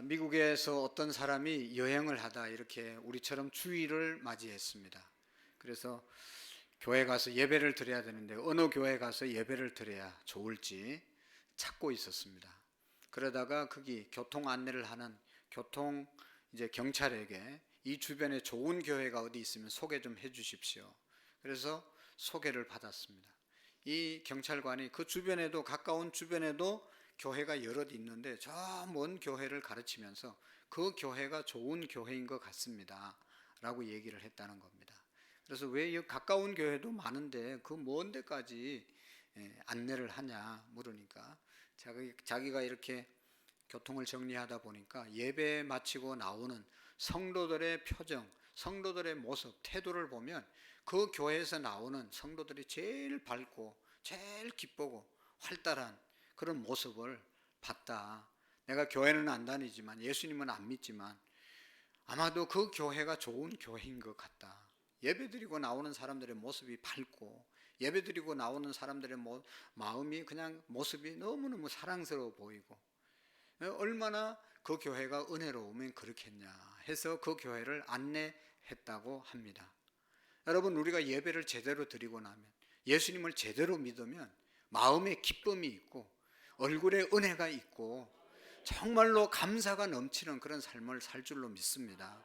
미국에서 어떤 사람이 여행을 하다 이렇게 우리처럼 주일을 맞이했습니다. 그래서 교회 가서 예배를 드려야 되는데 어느 교회 가서 예배를 드려야 좋을지 찾고 있었습니다. 그러다가 거기 교통 안내를 하는 교통 경찰에게 이 주변에 좋은 교회가 어디 있으면 소개 좀 해 주십시오. 그래서 소개를 받았습니다. 이 경찰관이 그 주변에도 가까운 주변에도 교회가 여럿 있는데 저 먼 교회를 가르치면서 그 교회가 좋은 교회인 것 같습니다 라고 얘기를 했다는 겁니다. 그래서 왜 가까운 교회도 많은데 그 먼 데까지 안내를 하냐 물으니까 자기가 이렇게 교통을 정리하다 보니까 예배 마치고 나오는 성도들의 표정, 성도들의 모습, 태도를 보면 그 교회에서 나오는 성도들이 제일 밝고 제일 기쁘고 활달한 그런 모습을 봤다. 내가 교회는 안 다니지만 예수님은 안 믿지만 아마도 그 교회가 좋은 교회인 것 같다. 예배드리고 나오는 사람들의 모습이 밝고 예배드리고 나오는 사람들의 마음이 그냥 모습이 너무너무 사랑스러워 보이고 얼마나 그 교회가 은혜로우면 그렇겠냐 해서 그 교회를 안내했다고 합니다. 여러분, 우리가 예배를 제대로 드리고 나면 예수님을 제대로 믿으면 마음에 기쁨이 있고 얼굴에 은혜가 있고 정말로 감사가 넘치는 그런 삶을 살 줄로 믿습니다.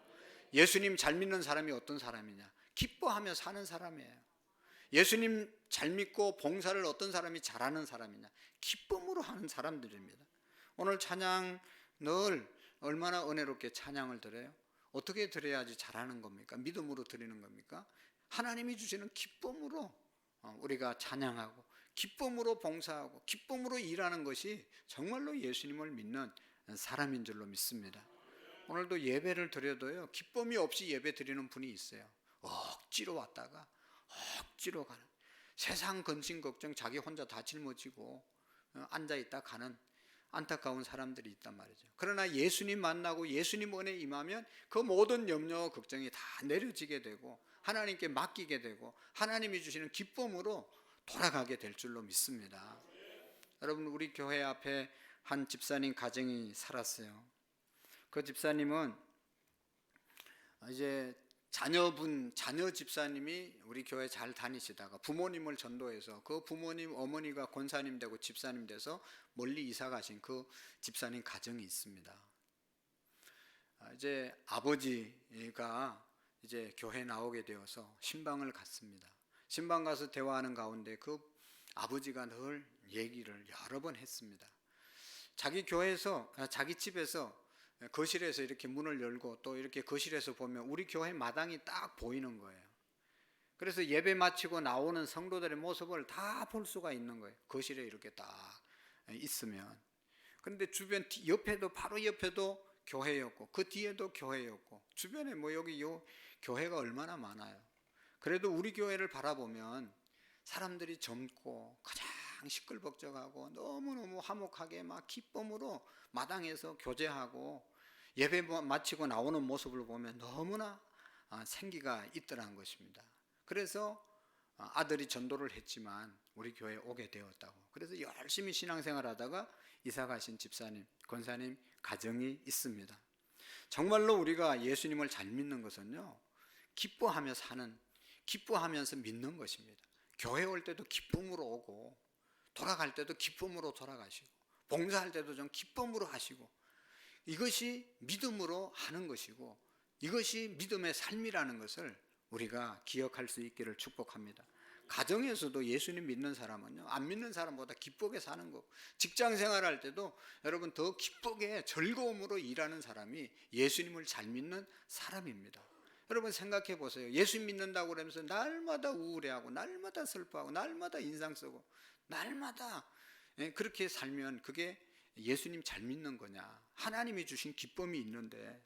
예수님 잘 믿는 사람이 어떤 사람이냐? 기뻐하며 사는 사람이에요. 예수님 잘 믿고 봉사를 어떤 사람이 잘하는 사람이냐? 기쁨으로 하는 사람들입니다. 오늘 찬양 늘 얼마나 은혜롭게 찬양을 드려요? 어떻게 드려야지 잘하는 겁니까? 믿음으로 드리는 겁니까? 하나님이 주시는 기쁨으로 우리가 찬양하고 기쁨으로 봉사하고 기쁨으로 일하는 것이 정말로 예수님을 믿는 사람인 줄로 믿습니다. 오늘도 예배를 드려도요, 기쁨이 없이 예배 드리는 분이 있어요. 억지로 왔다가 억지로 가는, 세상 근심 걱정 자기 혼자 다 짊어지고 앉아있다 가는 안타까운 사람들이 있단 말이죠. 그러나 예수님 만나고 예수님 은혜 임하면 그 모든 염려와 걱정이 다 내려지게 되고 하나님께 맡기게 되고 하나님이 주시는 기쁨으로 돌아가게 될 줄로 믿습니다. 여러분, 우리 교회 앞에 한 집사님 가정이 살았어요. 그 집사님은 이제 자녀 집사님이 우리 교회 잘 다니시다가 부모님을 전도해서 그 부모님 어머니가 권사님 되고 집사님 돼서 멀리 이사 가신 그 집사님 가정이 있습니다. 이제 아버지가 이제 교회 나오게 되어서 신방을 갔습니다. 신방 가서 대화하는 가운데 그 아버지가 늘 얘기를 여러 번 했습니다. 자기 교회에서, 자기 집에서 거실에서 이렇게 문을 열고 또 이렇게 거실에서 보면 우리 교회 마당이 딱 보이는 거예요. 그래서 예배 마치고 나오는 성도들의 모습을 다 볼 수가 있는 거예요. 거실에 이렇게 딱 있으면. 그런데 주변 옆에도, 바로 옆에도 교회였고 그 뒤에도 교회였고 주변에 여기 교회가 얼마나 많아요. 그래도 우리 교회를 바라보면 사람들이 젊고 가장 시끌벅적하고 너무너무 화목하게 막 기쁨으로 마당에서 교제하고 예배 마치고 나오는 모습을 보면 너무나 생기가 있더라는 것입니다. 그래서 아들이 전도를 했지만 우리 교회에 오게 되었다고. 그래서 열심히 신앙생활 하다가 이사 가신 집사님, 권사님 가정이 있습니다. 정말로 우리가 예수님을 잘 믿는 것은요, 기뻐하며 사는, 기뻐하면서 믿는 것입니다. 교회 올 때도 기쁨으로 오고 돌아갈 때도 기쁨으로 돌아가시고 봉사할 때도 좀 기쁨으로 하시고, 이것이 믿음으로 하는 것이고 이것이 믿음의 삶이라는 것을 우리가 기억할 수 있기를 축복합니다. 가정에서도 예수님 믿는 사람은요, 안 믿는 사람보다 기쁘게 사는 거. 직장 생활할 때도 여러분 더 기쁘게 즐거움으로 일하는 사람이 예수님을 잘 믿는 사람입니다. 여러분 생각해 보세요. 예수 믿는다고 그러면서 날마다 우울해하고 날마다 슬퍼하고 날마다 인상 쓰고 날마다 그렇게 살면 그게 예수님 잘 믿는 거냐? 하나님이 주신 기쁨이 있는데,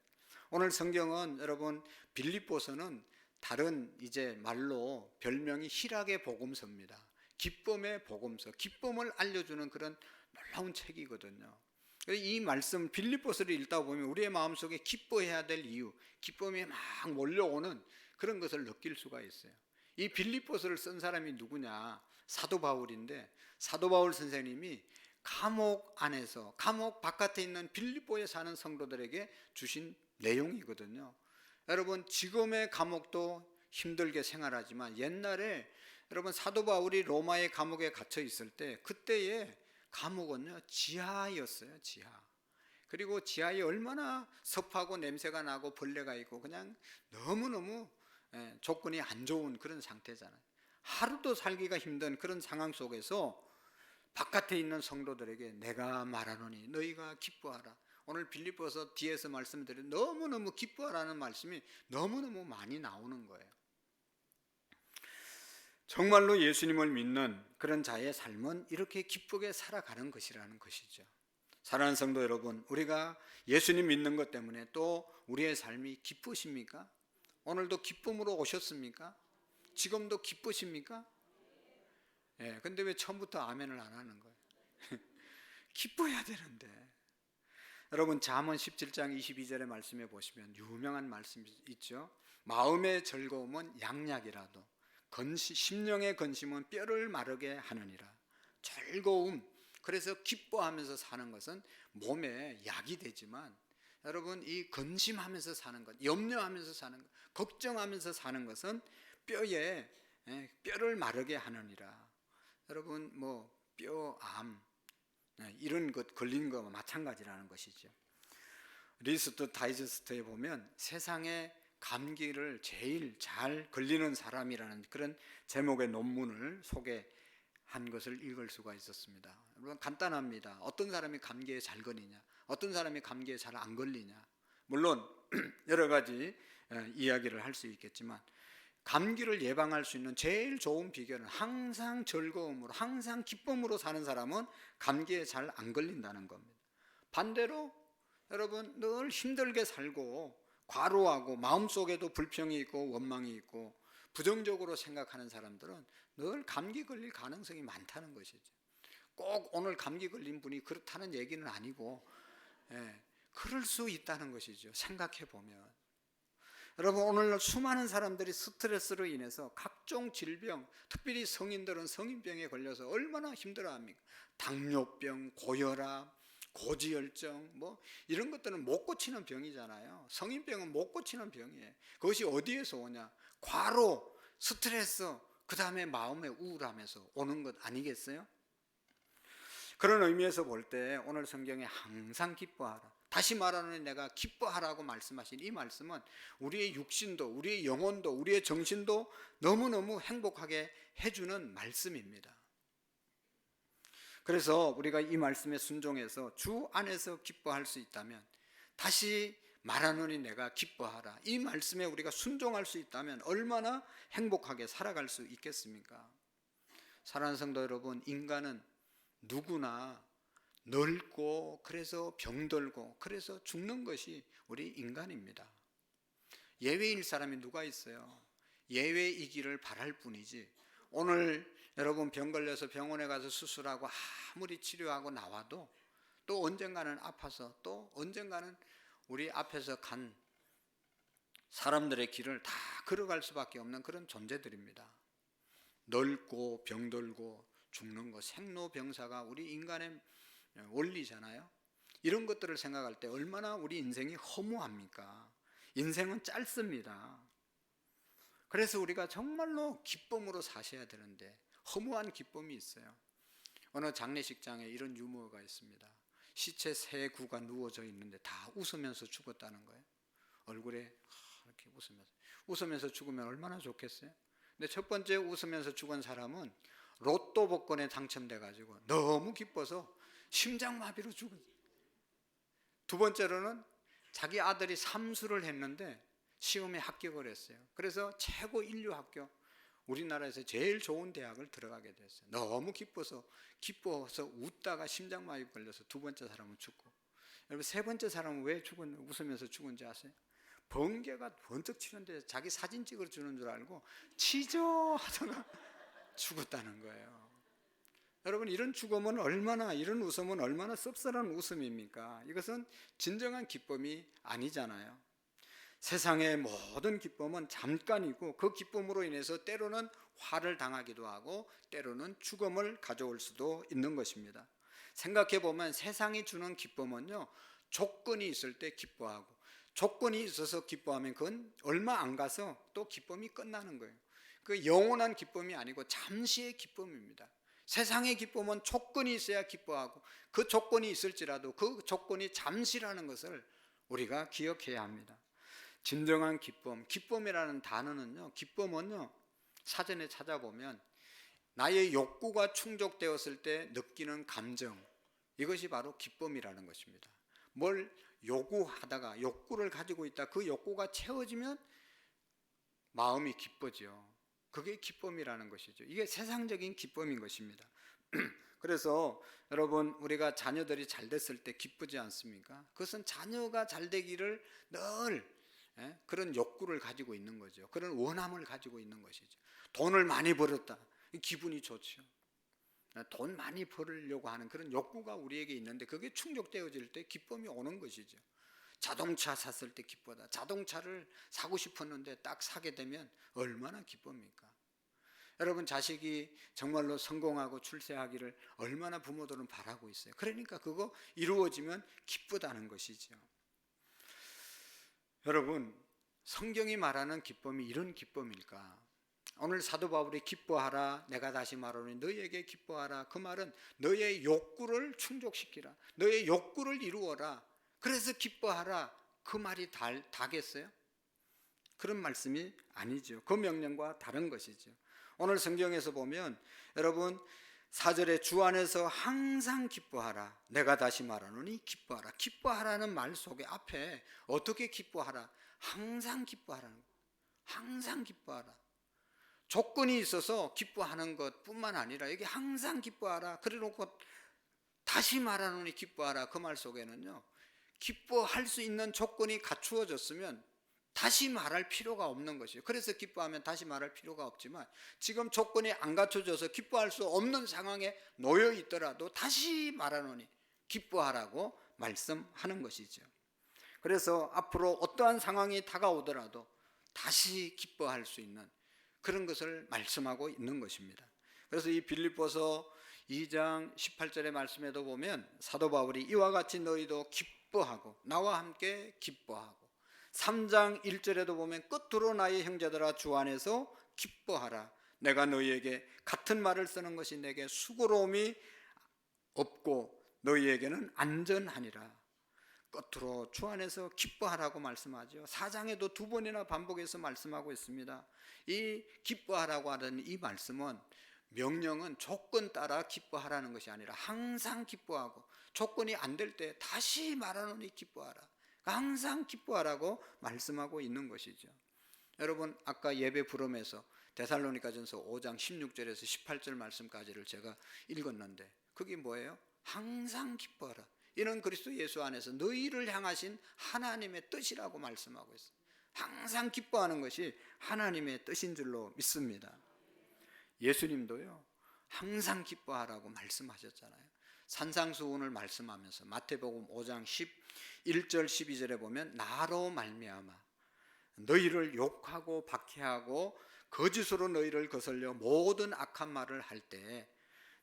오늘 성경은 여러분 빌립보서는 다른 이제 말로 별명이 희락의 복음서입니다. 기쁨의 복음서, 기쁨을 알려주는 그런 놀라운 책이거든요. 이 말씀 빌립보서를 읽다 보면 우리의 마음속에 기뻐해야 될 이유, 기쁨이 막 몰려오는 그런 것을 느낄 수가 있어요. 이 빌립보서를 쓴 사람이 누구냐? 사도 바울인데, 사도 바울 선생님이 감옥 안에서, 감옥 바깥에 있는 빌립보에 사는 성도들에게 주신 내용이거든요. 여러분, 지금의 감옥도 힘들게 생활하지만 옛날에 여러분 사도 바울이 로마의 감옥에 갇혀 있을 때 그때의 감옥은요 지하였어요. 지하. 그리고 지하에 얼마나 습하고 냄새가 나고 벌레가 있고 그냥 너무너무 조건이 안 좋은 그런 상태잖아요. 하루도 살기가 힘든 그런 상황 속에서 바깥에 있는 성도들에게 내가 말하노니 너희가 기뻐하라. 오늘 빌립보서 뒤에서 말씀드린 너무너무 기뻐하라는 말씀이 너무너무 많이 나오는 거예요. 정말로 예수님을 믿는 그런 자의 삶은 이렇게 기쁘게 살아가는 것이라는 것이죠. 사랑하는 성도 여러분, 우리가 예수님 믿는 것 때문에 또 우리의 삶이 기쁘십니까? 오늘도 기쁨으로 오셨습니까? 지금도 기쁘십니까? 근데 왜 처음부터 아멘을 안 하는 거예요? 기뻐해야 되는데. 여러분, 잠언 17장 22절의 말씀에 보시면 유명한 말씀이 있죠. 마음의 즐거움은 양약이라도 심령의 건심은 뼈를 마르게 하느니라. 즐거움, 그래서 기뻐하면서 사는 것은 몸에 약이 되지만 여러분, 이 건심하면서 사는 것, 염려하면서 사는 것, 걱정하면서 사는 것은 뼈를 마르게 하느니라. 여러분, 뭐 뼈암 이런 것 걸린 거와 마찬가지라는 것이죠. 리스트 다이저스트에 보면 세상에 감기를 제일 잘 걸리는 사람이라는 그런 제목의 논문을 소개한 것을 읽을 수가 있었습니다. 물론 간단합니다. 어떤 사람이 감기에 잘 걸리냐, 어떤 사람이 감기에 잘 안 걸리냐, 물론 여러 가지 이야기를 할 수 있겠지만 감기를 예방할 수 있는 제일 좋은 비결은 항상 즐거움으로, 항상 기쁨으로 사는 사람은 감기에 잘 안 걸린다는 겁니다. 반대로 여러분, 늘 힘들게 살고 과로하고 마음속에도 불평이 있고 원망이 있고 부정적으로 생각하는 사람들은 늘 감기 걸릴 가능성이 많다는 것이죠. 꼭 오늘 감기 걸린 분이 그렇다는 얘기는 아니고 그럴 수 있다는 것이죠. 생각해 보면 여러분, 오늘 수많은 사람들이 스트레스로 인해서 각종 질병, 특별히 성인들은 성인병에 걸려서 얼마나 힘들어합니까? 당뇨병, 고혈압, 고지혈증, 뭐 이런 것들은 못 고치는 병이잖아요. 성인병은 못 고치는 병이에요. 그것이 어디에서 오냐? 과로, 스트레스, 그 다음에 마음의 우울함에서 오는 것 아니겠어요? 그런 의미에서 볼 때 오늘 성경에 항상 기뻐하라, 다시 말하는 내가 기뻐하라고 말씀하신 이 말씀은 우리의 육신도, 우리의 영혼도, 우리의 정신도 너무너무 행복하게 해주는 말씀입니다. 그래서 우리가 이 말씀에 순종해서 주 안에서 기뻐할 수 있다면, 다시 말하노니 내가 기뻐하라, 이 말씀에 우리가 순종할 수 있다면 얼마나 행복하게 살아갈 수 있겠습니까? 사랑하는 성도 여러분, 인간은 누구나 늙고 그래서 병들고 그래서 죽는 것이 우리 인간입니다. 예외일 사람이 누가 있어요? 예외이기를 바랄 뿐이지, 오늘 여러분 병 걸려서 병원에 가서 수술하고 아무리 치료하고 나와도 또 언젠가는 아파서 또 언젠가는 우리 앞에서 간 사람들의 길을 다 걸어갈 수밖에 없는 그런 존재들입니다. 늙고 병들고 죽는 것, 생로병사가 우리 인간의 원리잖아요. 이런 것들을 생각할 때 얼마나 우리 인생이 허무합니까? 인생은 짧습니다. 그래서 우리가 정말로 기쁨으로 사셔야 되는데 허무한 기쁨이 있어요. 어느 장례식장에 이런 유머가 있습니다. 시체 세 구가 누워져 있는데 다 웃으면서 죽었다는 거예요. 얼굴에 이렇게 웃으면서 죽으면 얼마나 좋겠어요? 근데 첫 번째 웃으면서 죽은 사람은 로또 복권에 당첨돼 가지고 너무 기뻐서 심장마비로 죽었어요. 두 번째로는 자기 아들이 삼수를 했는데 시험에 합격을 했어요. 그래서 최고 인류 학교, 우리나라에서 제일 좋은 대학을 들어가게 됐어요. 너무 기뻐서 웃다가 심장마비 걸려서 두 번째 사람은 죽고. 여러분, 세 번째 사람은 왜 웃으면서 죽은지 아세요? 번개가 번쩍 치는데 자기 사진 찍어 주는 줄 알고 치저하다가 죽었다는 거예요. 여러분, 이런 죽음은 이런 웃음은 얼마나 씁쓸한 웃음입니까? 이것은 진정한 기쁨이 아니잖아요. 세상의 모든 기쁨은 잠깐이고 그 기쁨으로 인해서 때로는 화를 당하기도 하고 때로는 죽음을 가져올 수도 있는 것입니다. 생각해 보면 세상이 주는 기쁨은요, 조건이 있을 때 기뻐하고, 조건이 있어서 기뻐하면 그건 얼마 안 가서 또 기쁨이 끝나는 거예요. 그 영원한 기쁨이 아니고 잠시의 기쁨입니다. 세상의 기쁨은 조건이 있어야 기뻐하고, 그 조건이 있을지라도 그 조건이 잠시라는 것을 우리가 기억해야 합니다. 진정한 기쁨, 기쁨이라는 단어는요, 기쁨은요, 사전에 찾아보면 나의 욕구가 충족되었을 때 느끼는 감정, 이것이 바로 기쁨이라는 것입니다. 뭘 요구하다가 욕구를 가지고 있다, 그 욕구가 채워지면 마음이 기뻐져. 그게 기쁨이라는 것이죠. 이게 세상적인 기쁨인 것입니다. 그래서 여러분, 우리가 자녀들이 잘 됐을 때 기쁘지 않습니까? 그것은 자녀가 잘 되기를 늘 그런 욕구를 가지고 있는 거죠. 그런 원함을 가지고 있는 것이죠. 돈을 많이 벌었다, 기분이 좋죠. 돈 많이 벌으려고 하는 그런 욕구가 우리에게 있는데 그게 충족되어질 때 기쁨이 오는 것이죠. 자동차 샀을 때 기쁘다. 자동차를 사고 싶었는데 딱 사게 되면 얼마나 기쁩니까? 여러분, 자식이 정말로 성공하고 출세하기를 얼마나 부모들은 바라고 있어요. 그러니까 그거 이루어지면 기쁘다는 것이죠. 여러분, 성경이 말하는 기쁨이 이런 기쁨일까? 오늘 사도 바울이 기뻐하라, 내가 다시 말하노니 너희에게 기뻐하라, 그 말은 너의 욕구를 충족시키라, 너의 욕구를 이루어라, 그래서 기뻐하라, 그 말이 다겠어요? 그런 말씀이 아니죠. 그 명령과 다른 것이죠. 오늘 성경에서 보면 여러분, 4절에 주 안에서 항상 기뻐하라, 내가 다시 말하노니 기뻐하라. 기뻐하라는 말 속에 앞에 어떻게 기뻐하라? 항상 기뻐하라는 거. 항상 기뻐하라. 조건이 있어서 기뻐하는 것뿐만 아니라 여기 항상 기뻐하라, 그래놓고 다시 말하노니 기뻐하라, 그 말 속에는요, 기뻐할 수 있는 조건이 갖추어졌으면 다시 말할 필요가 없는 것이에요. 그래서 기뻐하면 다시 말할 필요가 없지만 지금 조건이 안 갖춰져서 기뻐할 수 없는 상황에 놓여 있더라도 다시 말하노니 기뻐하라고 말씀하는 것이죠. 그래서 앞으로 어떠한 상황이 다가오더라도 다시 기뻐할 수 있는 그런 것을 말씀하고 있는 것입니다. 그래서 이 빌립보서 2장 18절의 말씀에도 보면 사도 바울이 이와 같이 너희도 기뻐하고 나와 함께 기뻐하고, 3장 1절에도 보면 끝으로 나의 형제들아 주 안에서 기뻐하라, 내가 너희에게 같은 말을 쓰는 것이 내게 수고로움이 없고 너희에게는 안전하니라. 끝으로 주 안에서 기뻐하라고 말씀하죠. 4장에도 2번이나 반복해서 말씀하고 있습니다. 이 기뻐하라고 하는 이 말씀은, 명령은 조건 따라 기뻐하라는 것이 아니라 항상 기뻐하고, 조건이 안 될 때 다시 말하노니 기뻐하라, 항상 기뻐하라고 말씀하고 있는 것이죠. 여러분, 아까 예배 부름에서 데살로니가전서 5장 16절에서 18절 말씀까지를 제가 읽었는데 그게 뭐예요? 항상 기뻐하라, 이는 그리스도 예수 안에서 너희를 향하신 하나님의 뜻이라고 말씀하고 있어요. 항상 기뻐하는 것이 하나님의 뜻인 줄로 믿습니다. 예수님도요, 항상 기뻐하라고 말씀하셨잖아요. 산상수훈을 말씀하면서 마태복음 5장 11절 12절에 보면 나로 말미암아 너희를 욕하고 박해하고 거짓으로 너희를 거슬려 모든 악한 말을 할 때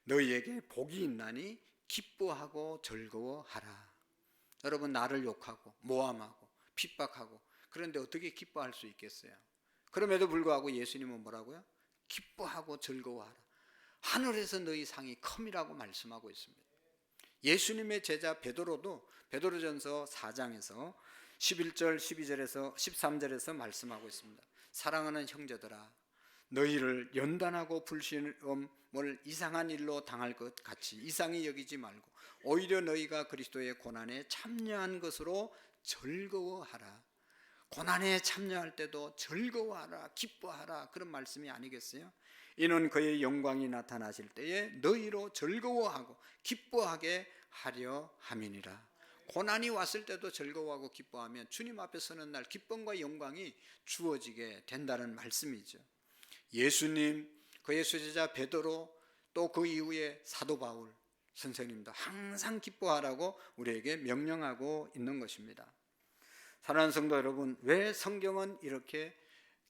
너희에게 복이 있나니 기뻐하고 즐거워하라. 여러분, 나를 욕하고 모함하고 핍박하고 그런데 어떻게 기뻐할 수 있겠어요? 그럼에도 불구하고 예수님은 뭐라고요? 기뻐하고 즐거워하라, 하늘에서 너희 상이 컴이라고 말씀하고 있습니다. 예수님의 제자 베드로도 베드로전서 4장에서 11절 12절에서 13절에서 말씀하고 있습니다. 사랑하는 형제들아, 너희를 연단하고 불신음을 이상한 일로 당할 것 같이 이상히 여기지 말고 오히려 너희가 그리스도의 고난에 참여한 것으로 즐거워하라. 고난에 참여할 때도 즐거워하라, 기뻐하라, 그런 말씀이 아니겠어요? 이는 그의 영광이 나타나실 때에 너희로 즐거워하고 기뻐하게 하려 함이니라. 고난이 왔을 때도 즐거워하고 기뻐하면 주님 앞에 서는 날 기쁨과 영광이 주어지게 된다는 말씀이죠. 예수님, 그의 수제자 베드로, 또 그 이후에 사도 바울 선생님도 항상 기뻐하라고 우리에게 명령하고 있는 것입니다. 사랑하는 성도 여러분, 왜 성경은 이렇게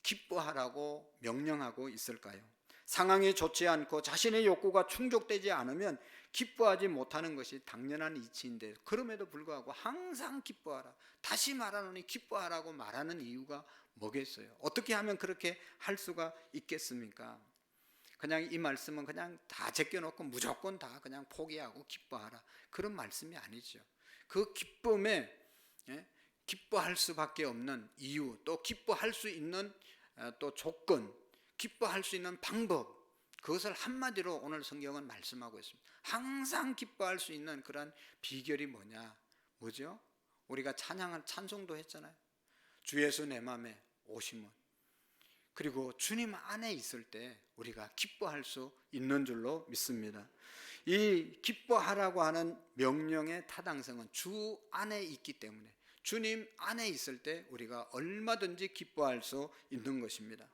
기뻐하라고 명령하고 있을까요? 상황이 좋지 않고 자신의 욕구가 충족되지 않으면 기뻐하지 못하는 것이 당연한 이치인데, 그럼에도 불구하고 항상 기뻐하라, 다시 말하노니 기뻐하라고 말하는 이유가 뭐겠어요? 어떻게 하면 그렇게 할 수가 있겠습니까? 그냥 이 말씀은 그냥 다 제껴놓고 무조건 다 그냥 포기하고 기뻐하라, 그런 말씀이 아니죠. 그 기쁨에 기뻐할 수밖에 없는 이유, 또 기뻐할 수 있는 또 조건, 기뻐할 수 있는 방법, 그것을 한마디로 오늘 성경은 말씀하고 있습니다. 항상 기뻐할 수 있는 그런 비결이 뭐죠? 우리가 찬송도 했잖아요. 주 예수 내 맘에 오심은. 그리고 주님 안에 있을 때 우리가 기뻐할 수 있는 줄로 믿습니다. 이 기뻐하라고 하는 명령의 타당성은 주 안에 있기 때문에, 주님 안에 있을 때 우리가 얼마든지 기뻐할 수 있는 것입니다.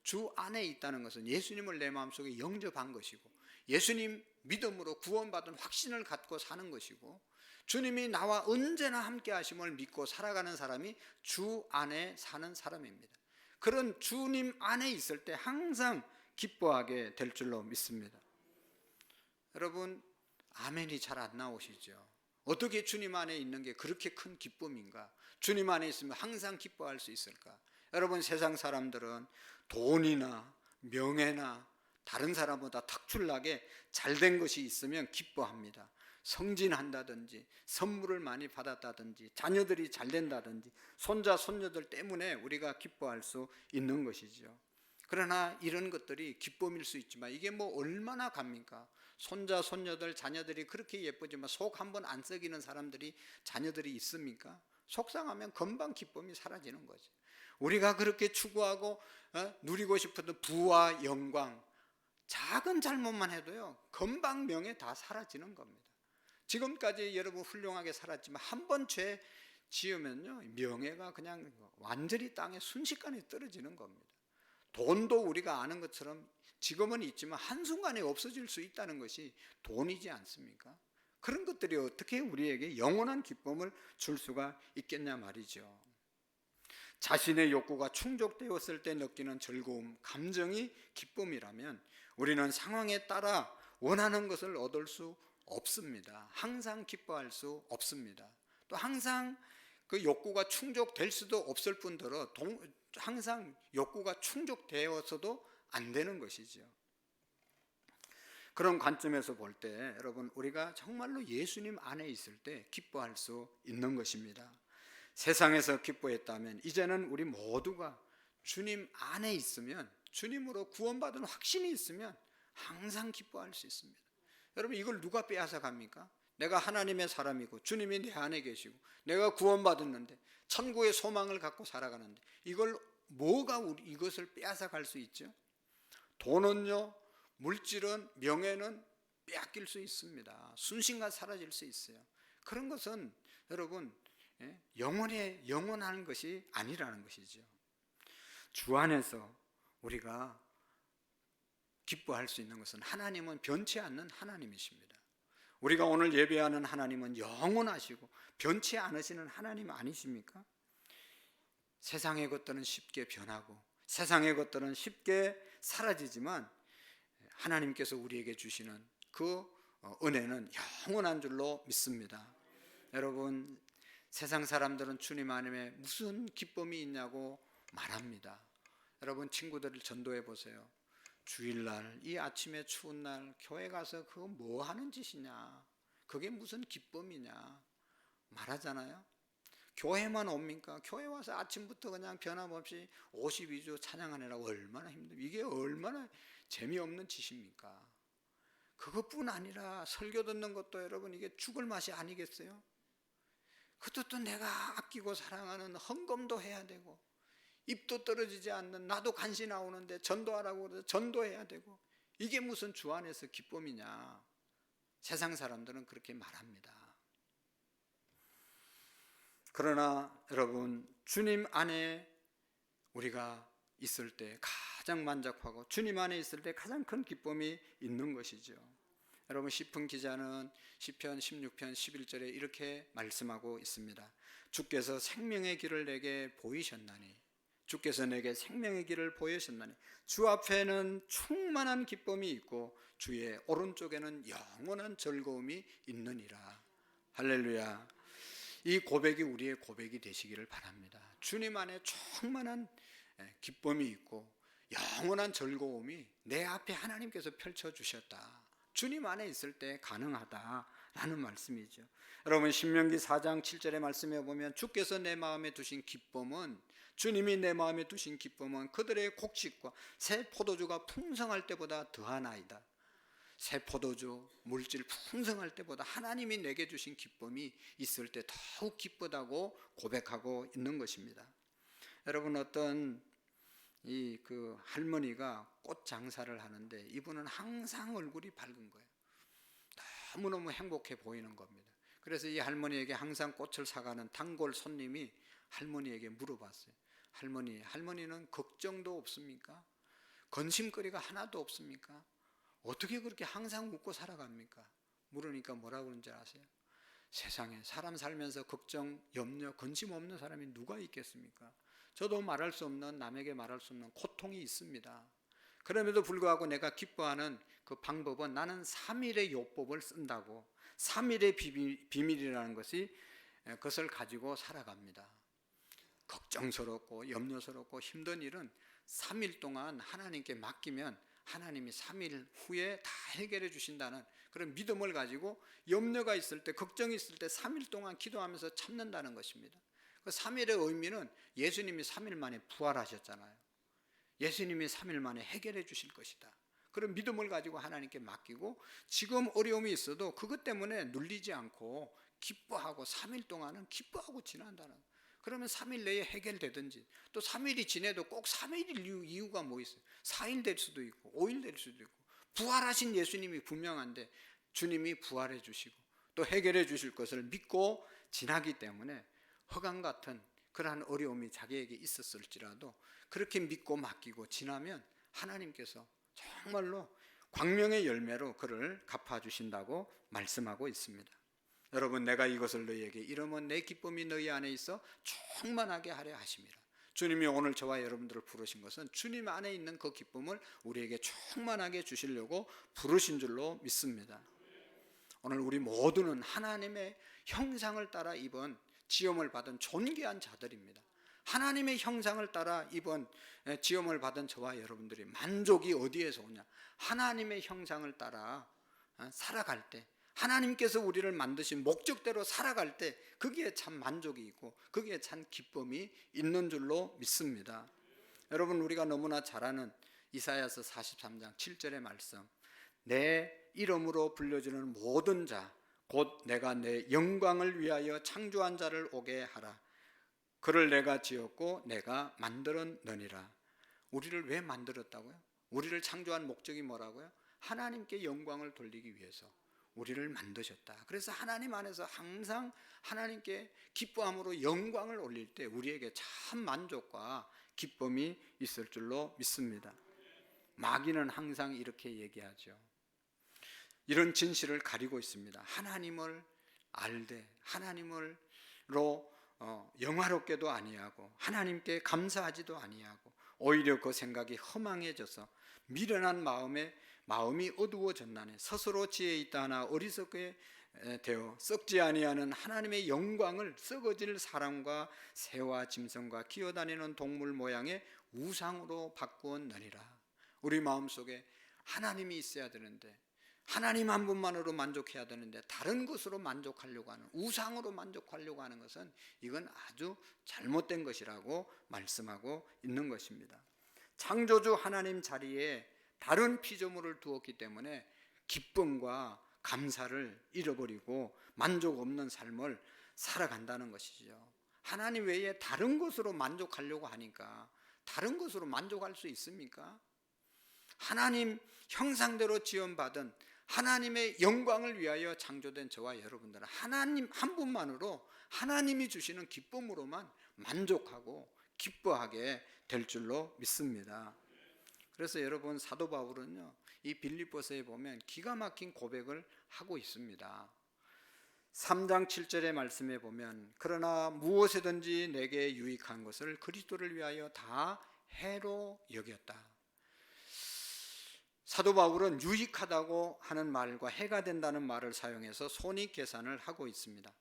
주 안에 있다는 것은 예수님을 내 마음속에 영접한 것이고, 예수님 믿음으로 구원받은 확신을 갖고 사는 것이고, 주님이 나와 언제나 함께 하심을 믿고 살아가는 사람이 주 안에 사는 사람입니다. 그런 주님 안에 있을 때 항상 기뻐하게 될 줄로 믿습니다. 여러분, 아멘이 잘 안 나오시죠? 어떻게 주님 안에 있는 게 그렇게 큰 기쁨인가? 주님 안에 있으면 항상 기뻐할 수 있을까? 여러분, 세상 사람들은 돈이나 명예나 다른 사람보다 탁출나게 잘된 것이 있으면 기뻐합니다. 성진한다든지 선물을 많이 받았다든지 자녀들이 잘 된다든지 손자 손녀들 때문에 우리가 기뻐할 수 있는 것이죠. 그러나 이런 것들이 기쁨일 수 있지만 이게 뭐 얼마나 갑니까? 손자 손녀들 자녀들이 그렇게 예쁘지만 속 한번 안 썩이는 사람들이 자녀들이 있습니까? 속상하면 금방 기쁨이 사라지는 거죠. 우리가 그렇게 추구하고 누리고 싶었던 부와 영광, 작은 잘못만 해도요 금방 명예 다 사라지는 겁니다. 지금까지 여러분 훌륭하게 살았지만 한 번 죄 지으면요 명예가 그냥 완전히 땅에 순식간에 떨어지는 겁니다. 돈도 우리가 아는 것처럼 지금은 있지만 한순간에 없어질 수 있다는 것이 돈이지 않습니까? 그런 것들이 어떻게 우리에게 영원한 기쁨을 줄 수가 있겠냐 말이죠. 자신의 욕구가 충족되었을 때 느끼는 즐거움, 감정이 기쁨이라면 우리는 상황에 따라 원하는 것을 얻을 수 없습니다. 항상 기뻐할 수 없습니다. 또 항상 그 욕구가 충족될 수도 없을 뿐더러 항상 욕구가 충족되어서도 안 되는 것이죠. 그런 관점에서 볼 때 여러분, 우리가 정말로 예수님 안에 있을 때 기뻐할 수 있는 것입니다. 세상에서 기뻐했다면 이제는 우리 모두가 주님 안에 있으면, 주님으로 구원받은 확신이 있으면 항상 기뻐할 수 있습니다. 여러분, 이걸 누가 빼앗아 갑니까? 내가 하나님의 사람이고 주님이 내 안에 계시고 내가 구원받았는데 천국의 소망을 갖고 살아가는데 이걸 뭐가 이것을 빼앗아 갈 수 있죠? 돈은요, 물질은, 명예는 빼앗길 수 있습니다. 순식간 사라질 수 있어요. 그런 것은 여러분 영원한 것이 아니라는 것이죠. 주 안에서 우리가 기뻐할 수 있는 것은 하나님은 변치 않는 하나님이십니다. 우리가 오늘 예배하는 하나님은 영원하시고 변치 않으시는 하나님 아니십니까? 세상의 것들은 쉽게 변하고 세상의 것들은 쉽게 사라지지만 하나님께서 우리에게 주시는 그 은혜는 영원한 줄로 믿습니다. 여러분, 세상 사람들은 주님 안에 무슨 기쁨이 있냐고 말합니다. 여러분, 친구들을 전도해 보세요. 주일날, 이 아침에 추운 날 교회 가서 그거 뭐 하는 짓이냐, 그게 무슨 기쁨이냐 말하잖아요. 교회만 옵니까? 교회 와서 아침부터 그냥 변함없이 52주 찬양하느라고 얼마나 힘듭니까? 이게 얼마나 재미없는 짓입니까? 그것뿐 아니라 설교 듣는 것도 여러분 이게 죽을 맛이 아니겠어요? 그것도 또 내가 아끼고 사랑하는 헌금도 해야 되고 입도 떨어지지 않는, 나도 간시 나오는데 전도하라고 해서 전도해야 되고, 이게 무슨 주 안에서 기쁨이냐? 세상 사람들은 그렇게 말합니다. 그러나 여러분, 주님 안에 우리가 있을 때 가장 만족하고 주님 안에 있을 때 가장 큰 기쁨이 있는 것이죠. 여러분, 시편 기자는 시편 16편 11절에 이렇게 말씀하고 있습니다. 주께서 생명의 길을 내게 보이셨나니 주께서 내게 생명의 길을 보이셨나니 주 앞에는 충만한 기쁨이 있고 주의 오른쪽에는 영원한 즐거움이 있느니라. 할렐루야. 이 고백이 우리의 고백이 되시기를 바랍니다. 주님 안에 충만한 기쁨이 있고 영원한 즐거움이 내 앞에 하나님께서 펼쳐주셨다. 주님 안에 있을 때 가능하다라는 말씀이죠. 여러분 신명기 4장 7절의 말씀에 보면 주께서 내 마음에 두신 기쁨은, 주님이 내 마음에 두신 기쁨은 그들의 곡식과 새 포도주가 풍성할 때보다 더하나이다. 새 포도주 물질 풍성할 때보다 하나님이 내게 주신 기쁨이 있을 때 더욱 기쁘다고 고백하고 있는 것입니다. 여러분 어떤 그 할머니가 꽃 장사를 하는데 이분은 항상 얼굴이 밝은 거예요. 너무너무 행복해 보이는 겁니다. 그래서 이 할머니에게 항상 꽃을 사가는 단골 손님이 할머니에게 물어봤어요. 할머니는 걱정도 없습니까? 건심거리가 하나도 없습니까? 어떻게 그렇게 항상 웃고 살아갑니까? 물으니까 뭐라고 그러는지 아세요? 세상에 사람 살면서 걱정, 염려, 근심 없는 사람이 누가 있겠습니까? 저도 말할 수 없는, 남에게 말할 수 없는 고통이 있습니다. 그럼에도 불구하고 내가 기뻐하는 그 방법은 나는 3일의 요법을 쓴다고, 3일의 비밀이라는 것이 그것을 가지고 살아갑니다. 걱정스럽고 염려스럽고 힘든 일은 3일 동안 하나님께 맡기면 하나님이 3일 후에 다 해결해 주신다는 그런 믿음을 가지고 염려가 있을 때, 걱정이 있을 때 3일 동안 기도하면서 참는다는 것입니다. 그 3일의 의미는 예수님이 3일 만에 부활하셨잖아요. 예수님이 3일 만에 해결해 주실 것이다. 그런 믿음을 가지고 하나님께 맡기고 지금 어려움이 있어도 그것 때문에 눌리지 않고 기뻐하고 3일 동안은 기뻐하고 지난다는, 그러면 3일 내에 해결되든지, 또 3일이 지내도 꼭 3일일 이유가 뭐 있어요? 4일 될 수도 있고 5일 될 수도 있고, 부활하신 예수님이 분명한데 주님이 부활해 주시고 또 해결해 주실 것을 믿고 지나기 때문에 허강 같은 그러한 어려움이 자기에게 있었을지라도 그렇게 믿고 맡기고 지나면 하나님께서 정말로 광명의 열매로 그를 갚아주신다고 말씀하고 있습니다. 여러분 내가 이것을 너희에게 이르면 내 기쁨이 너희 안에 있어 충만하게 하려 하심이라. 주님이 오늘 저와 여러분들을 부르신 것은 주님 안에 있는 그 기쁨을 우리에게 충만하게 주시려고 부르신 줄로 믿습니다. 오늘 우리 모두는 하나님의 형상을 따라 입은 지음을 받은 존귀한 자들입니다. 하나님의 형상을 따라 입은 지음을 받은 저와 여러분들이 만족이 어디에서 오냐? 하나님의 형상을 따라 살아갈 때, 하나님께서 우리를 만드신 목적대로 살아갈 때 거기에 참 만족이 있고 거기에 참 기쁨이 있는 줄로 믿습니다. 여러분 우리가 너무나 잘 아는 이사야서 43장 7절의 말씀, 내 이름으로 불려주는 모든 자 곧 내가 내 영광을 위하여 창조한 자를 오게 하라. 그를 내가 지었고 내가 만들었느니라. 우리를 왜 만들었다고요? 우리를 창조한 목적이 뭐라고요? 하나님께 영광을 돌리기 위해서 우리를 만드셨다. 그래서 하나님 안에서 항상 하나님께 기뻐함으로 영광을 올릴 때 우리에게 참 만족과 기쁨이 있을 줄로 믿습니다. 마귀는 항상 이렇게 얘기하죠. 이런 진실을 가리고 있습니다. 하나님을 알되 하나님으로 영화롭게도 아니하고 하나님께 감사하지도 아니하고 오히려 그 생각이 허망해져서 미련한 마음이 어두워졌나니 스스로 지혜 있다 하나 어리석게 되어 썩지 아니하는 하나님의 영광을 썩어질 사람과 새와 짐승과 기어다니는 동물 모양의 우상으로 바꾸었느니라. 우리 마음속에 하나님이 있어야 되는데, 하나님 한 분만으로 만족해야 되는데 다른 것으로 만족하려고 하는, 우상으로 만족하려고 하는 것은 이건 아주 잘못된 것이라고 말씀하고 있는 것입니다. 창조주 하나님 자리에 다른 피조물을 두었기 때문에 기쁨과 감사를 잃어버리고 만족 없는 삶을 살아간다는 것이죠. 하나님 외에 다른 것으로 만족하려고 하니까 다른 것으로 만족할 수 있습니까? 하나님 형상대로 지음받은 하나님의 영광을 위하여 창조된 저와 여러분들은 하나님 한 분만으로 하나님이 주시는 기쁨으로만 만족하고 기뻐하게 될 줄로 믿습니다. 그래서 여러분 사도 바울은요, 이 빌립보서에 보면 기가 막힌 고백을 하고 있습니다. 3장 7절의 말씀에 보면 그러나 무엇이든지 내게 유익한 것을 그리스도를 위하여 다 해로 여겼다. 사도 바울은 유익하다고 하는 말과 해가 된다는 말을 사용해서 손익 계산을 하고 있습니다.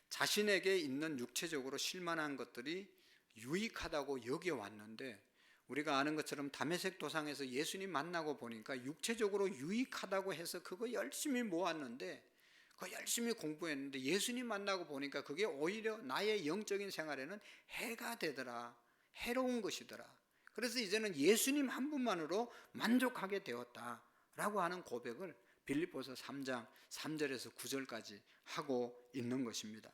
자신에게 있는 육체적으로 실만한 것들이 유익하다고 여겨왔는데, 우리가 아는 것처럼 다메섹 도상에서 예수님 만나고 보니까 육체적으로 유익하다고 해서 그거 열심히 모았는데, 그거 열심히 공부했는데 예수님 만나고 보니까 그게 오히려 나의 영적인 생활에는 해가 되더라, 해로운 것이더라. 그래서 이제는 예수님 한 분만으로 만족하게 되었다라고 하는 고백을 빌립보서 3장 3절에서 9절까지 하고 있는 것입니다.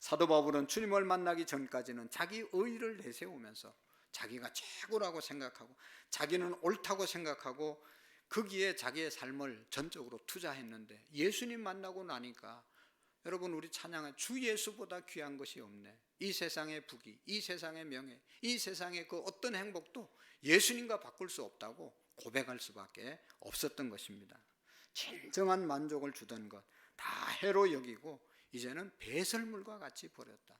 사도 바울은 주님을 만나기 전까지는 자기 의의를 내세우면서 자기가 최고라고 생각하고 자기는 옳다고 생각하고 거기에 자기의 삶을 전적으로 투자했는데, 예수님 만나고 나니까 여러분, 우리 찬양은 주 예수보다 귀한 것이 없네. 이 세상의 부귀, 이 세상의 명예, 이 세상의 그 어떤 행복도 예수님과 바꿀 수 없다고 고백할 수밖에 없었던 것입니다. 진정한 만족을 주던 것 다 해로 여기고 이제는 배설물과 같이 버렸다,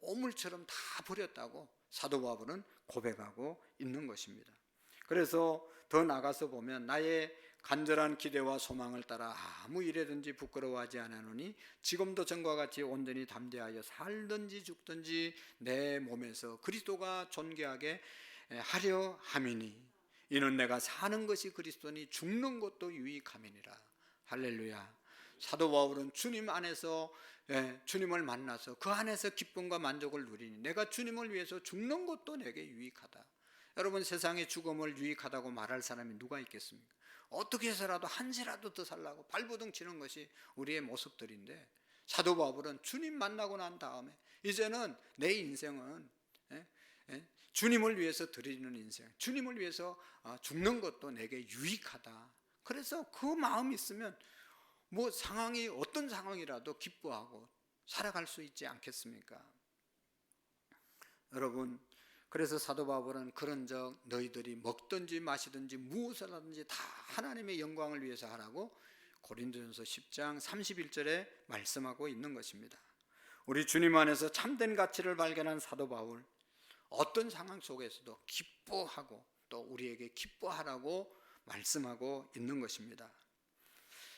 오물처럼 다 버렸다고 사도 바울은 고백하고 있는 것입니다. 그래서 더 나가서 보면 나의 간절한 기대와 소망을 따라 아무 일에든지 부끄러워하지 않으노니 지금도 전과 같이 온전히 담대하여 살든지 죽든지 내 몸에서 그리스도가 존귀하게 하려 함이니 이는 내가 사는 것이 그리스도니 죽는 것도 유익함이니라. 할렐루야. 사도 바울은 주님 안에서 주님을 만나서 그 안에서 기쁨과 만족을 누리니 내가 주님을 위해서 죽는 것도 내게 유익하다. 여러분, 세상의 죽음을 유익하다고 말할 사람이 누가 있겠습니까? 어떻게 해서라도 한시라도 더 살라고 발버둥 치는 것이 우리의 모습들인데, 사도 바울은 주님 만나고 난 다음에 이제는 내 인생은 주님을 위해서 드리는 인생, 주님을 위해서 죽는 것도 내게 유익하다. 그래서 그 마음이 있으면 뭐 상황이 어떤 상황이라도 기뻐하고 살아갈 수 있지 않겠습니까? 여러분, 그래서 사도 바울은 그런즉 너희들이 먹든지 마시든지 무엇을 하든지 다 하나님의 영광을 위해서 하라고 고린도전서 10장 31절에 말씀하고 있는 것입니다. 우리 주님 안에서 참된 가치를 발견한 사도 바울, 어떤 상황 속에서도 기뻐하고 또 우리에게 기뻐하라고 말씀하고 있는 것입니다.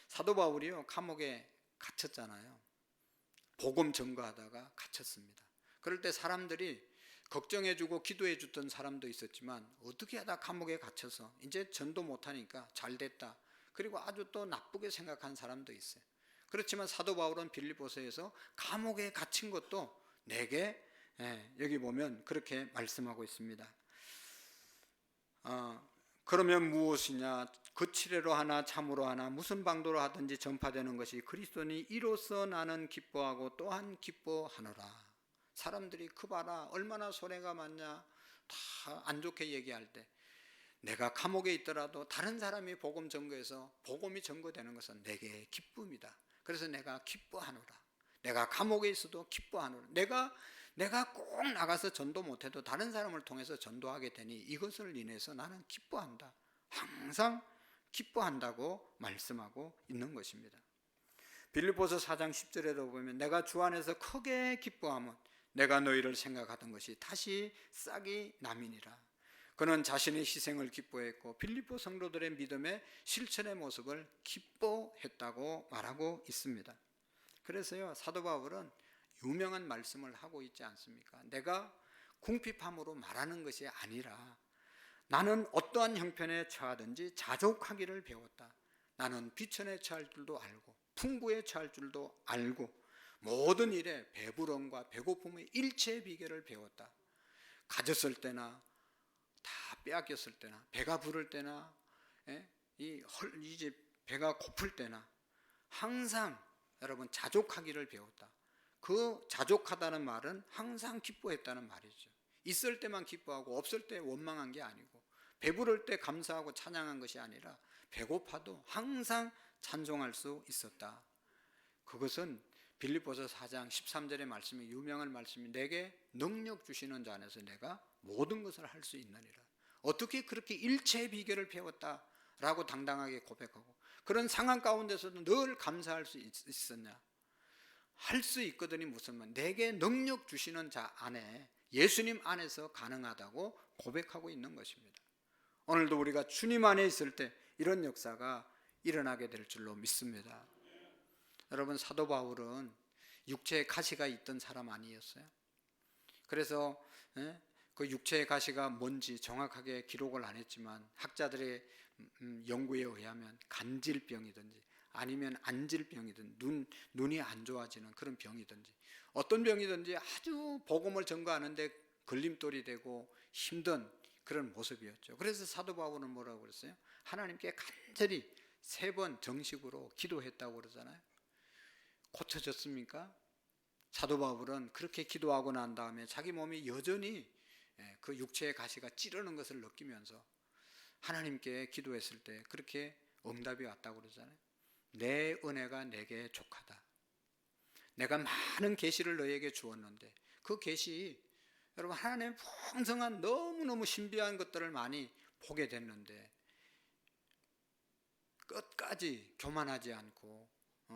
사도 바울이요, 감옥에 갇혔잖아요. 복음 전거하다가 갇혔습니다. 그럴 때 사람들이 걱정해주고 기도해주던 사람도 있었지만 어떻게 하다 감옥에 갇혀서 이제 전도 못하니까 잘됐다, 그리고 아주 또 나쁘게 생각한 사람도 있어요. 그렇지만 사도 바울은 빌립보서에서 감옥에 갇힌 것도 내게 여기 보면 그렇게 말씀하고 있습니다. 그러면 무엇이냐, 거칠애로 하나 참으로 하나 무슨 방도로 하든지 전파되는 것이 그리스도니 이로써 나는 기뻐하고 또한 기뻐하노라. 사람들이 그 봐라 얼마나 손해가 많냐 다 안 좋게 얘기할 때, 내가 감옥에 있더라도 다른 사람이 복음 전거해서 복음이 전거되는 것은 내게 기쁨이다. 그래서 내가 기뻐하노라. 내가 감옥에 있어도 기뻐하노라. 내가 꼭 나가서 전도 못해도 다른 사람을 통해서 전도하게 되니 이것을 인해서 나는 기뻐한다. 항상 기뻐한다고 말씀하고 있는 것입니다. 빌립보서 4장 10절에도 보면 내가 주 안에서 크게 기뻐하면 내가 너희를 생각하던 것이 다시 싹이 남이니라. 그는 자신의 희생을 기뻐했고 빌립보 성도들의 믿음의 실천의 모습을 기뻐했다고 말하고 있습니다. 그래서요, 사도 바울은 유명한 말씀을 하고 있지 않습니까? 내가 궁핍함으로 말하는 것이 아니라 나는 어떠한 형편에 처하든지 자족하기를 배웠다. 나는 비천에 처할 줄도 알고 풍부에 처할 줄도 알고 모든 일에 배부름과 배고픔의 일체의 비결을 배웠다. 가졌을 때나 다 빼앗겼을 때나 배가 부를 때나 이제 배가 고플 때나 항상 여러분 자족하기를 배웠다. 그 자족하다는 말은 항상 기뻐했다는 말이죠. 있을 때만 기뻐하고 없을 때 원망한 게 아니고, 배부를 때 감사하고 찬양한 것이 아니라 배고파도 항상 찬송할 수 있었다. 그것은 빌립보서 4장 13절의 말씀이 유명한 말씀이 내게 능력 주시는 자 안에서 내가 모든 것을 할 수 있느니라. 어떻게 그렇게 일체의 비결을 배웠다라고 당당하게 고백하고 그런 상황 가운데서도 늘 감사할 수 있었냐? 할 수 있거든이 무슨 말? 내게 능력 주시는 자 안에, 예수님 안에서 가능하다고 고백하고 있는 것입니다. 오늘도 우리가 주님 안에 있을 때 이런 역사가 일어나게 될 줄로 믿습니다. 여러분, 사도 바울은 육체의 가시가 있던 사람 아니었어요? 그래서 그 육체의 가시가 뭔지 정확하게 기록을 안 했지만 학자들의 연구에 의하면 간질병이든지 아니면 안질병이든 눈이 안 좋아지는 그런 병이든지 어떤 병이든지 아주 복음을 전거하는데 걸림돌이 되고 힘든 그런 모습이었죠. 그래서 사도 바울은 뭐라고 그랬어요? 하나님께 간절히 3번 정식으로 기도했다고 그러잖아요. 고쳐졌습니까? 사도 바울은 그렇게 기도하고 난 다음에 자기 몸이 여전히 그 육체의 가시가 찌르는 것을 느끼면서 하나님께 기도했을 때 그렇게 응답이 왔다고 그러잖아요. 내 은혜가 내게 족하다. 내가 많은 계시를 너에게 주었는데 그 계시, 여러분, 하나님의 풍성한 너무너무 신비한 것들을 많이 보게 됐는데 끝까지 교만하지 않고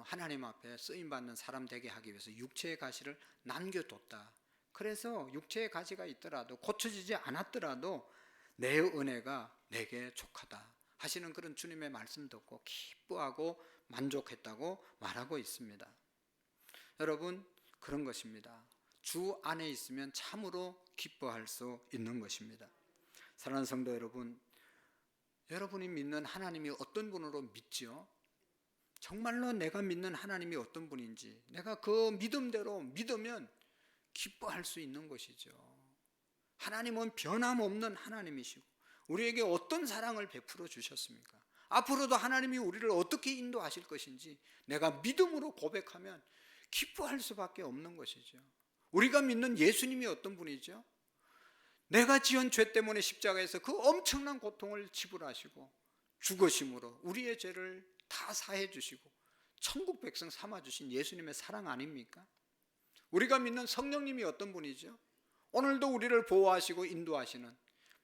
하나님 앞에 쓰임받는 사람 되게 하기 위해서 육체의 가시를 남겨뒀다. 그래서 육체의 가시가 있더라도 고쳐지지 않았더라도 내 은혜가 내게 족하다 하시는 그런 주님의 말씀 듣고 기뻐하고 만족했다고 말하고 있습니다. 여러분, 그런 것입니다. 주 안에 있으면 참으로 기뻐할 수 있는 것입니다. 사랑하는 성도 여러분, 여러분이 믿는 하나님이 어떤 분으로 믿죠? 정말로 내가 믿는 하나님이 어떤 분인지 내가 그 믿음대로 믿으면 기뻐할 수 있는 것이죠. 하나님은 변함없는 하나님이시고 우리에게 어떤 사랑을 베풀어 주셨습니까? 앞으로도 하나님이 우리를 어떻게 인도하실 것인지 내가 믿음으로 고백하면 기뻐할 수밖에 없는 것이죠. 우리가 믿는 예수님이 어떤 분이죠? 내가 지은 죄 때문에 십자가에서 그 엄청난 고통을 지불하시고 죽으심으로 우리의 죄를 다 사해 주시고 천국 백성 삼아 주신 예수님의 사랑 아닙니까? 우리가 믿는 성령님이 어떤 분이죠? 오늘도 우리를 보호하시고 인도하시는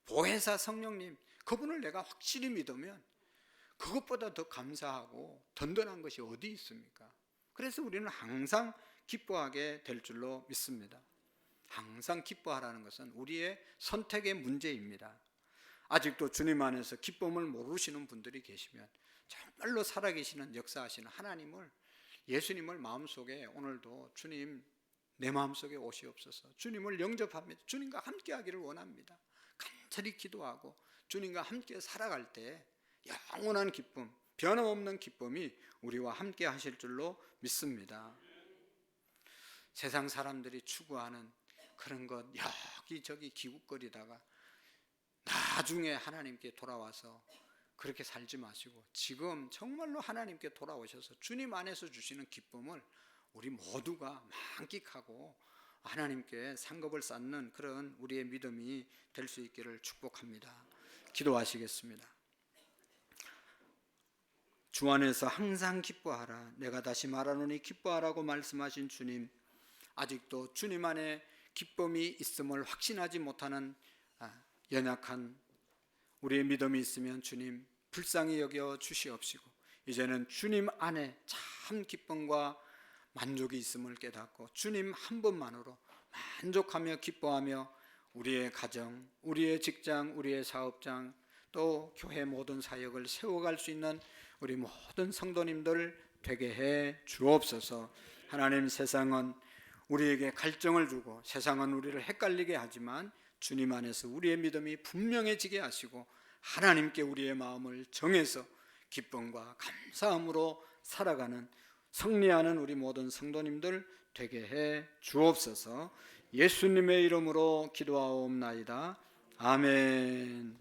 보혜사 성령님, 그분을 내가 확실히 믿으면 그것보다 더 감사하고 든든한 것이 어디 있습니까? 그래서 우리는 항상 기뻐하게 될 줄로 믿습니다. 항상 기뻐하라는 것은 우리의 선택의 문제입니다. 아직도 주님 안에서 기쁨을 모르시는 분들이 계시면 정말로 살아계시는 역사하시는 하나님을, 예수님을 마음속에 오늘도 주님 내 마음속에 오시옵소서, 주님을 영접합니다. 주님과 함께 하기를 원합니다. 간절히 기도하고 주님과 함께 살아갈 때 영원한 기쁨, 변함없는 기쁨이 우리와 함께 하실 줄로 믿습니다. 세상 사람들이 추구하는 그런 것 여기저기 기웃거리다가 나중에 하나님께 돌아와서 그렇게 살지 마시고 지금 정말로 하나님께 돌아오셔서 주님 안에서 주시는 기쁨을 우리 모두가 만끽하고 하나님께 상급을 쌓는 그런 우리의 믿음이 될 수 있기를 축복합니다. 기도하시겠습니다. 주 안에서 항상 기뻐하라. 내가 다시 말하노니 기뻐하라고 말씀하신 주님, 아직도 주님 안에 기쁨이 있음을 확신하지 못하는 연약한 우리의 믿음이 있으면 주님 불쌍히 여겨 주시옵시고 이제는 주님 안에 참 기쁨과 만족이 있음을 깨닫고 주님 한 분만으로 만족하며 기뻐하며 우리의 가정, 우리의 직장, 우리의 사업장, 또 교회 모든 사역을 세워갈 수 있는 우리 모든 성도님들 되게 해 주옵소서. 하나님, 세상은 우리에게 갈증을 주고 세상은 우리를 헷갈리게 하지만 주님 안에서 우리의 믿음이 분명해지게 하시고 하나님께 우리의 마음을 정해서 기쁨과 감사함으로 살아가는 승리하는 우리 모든 성도님들 되게 해 주옵소서. 예수님의 이름으로 기도하옵나이다. 아멘.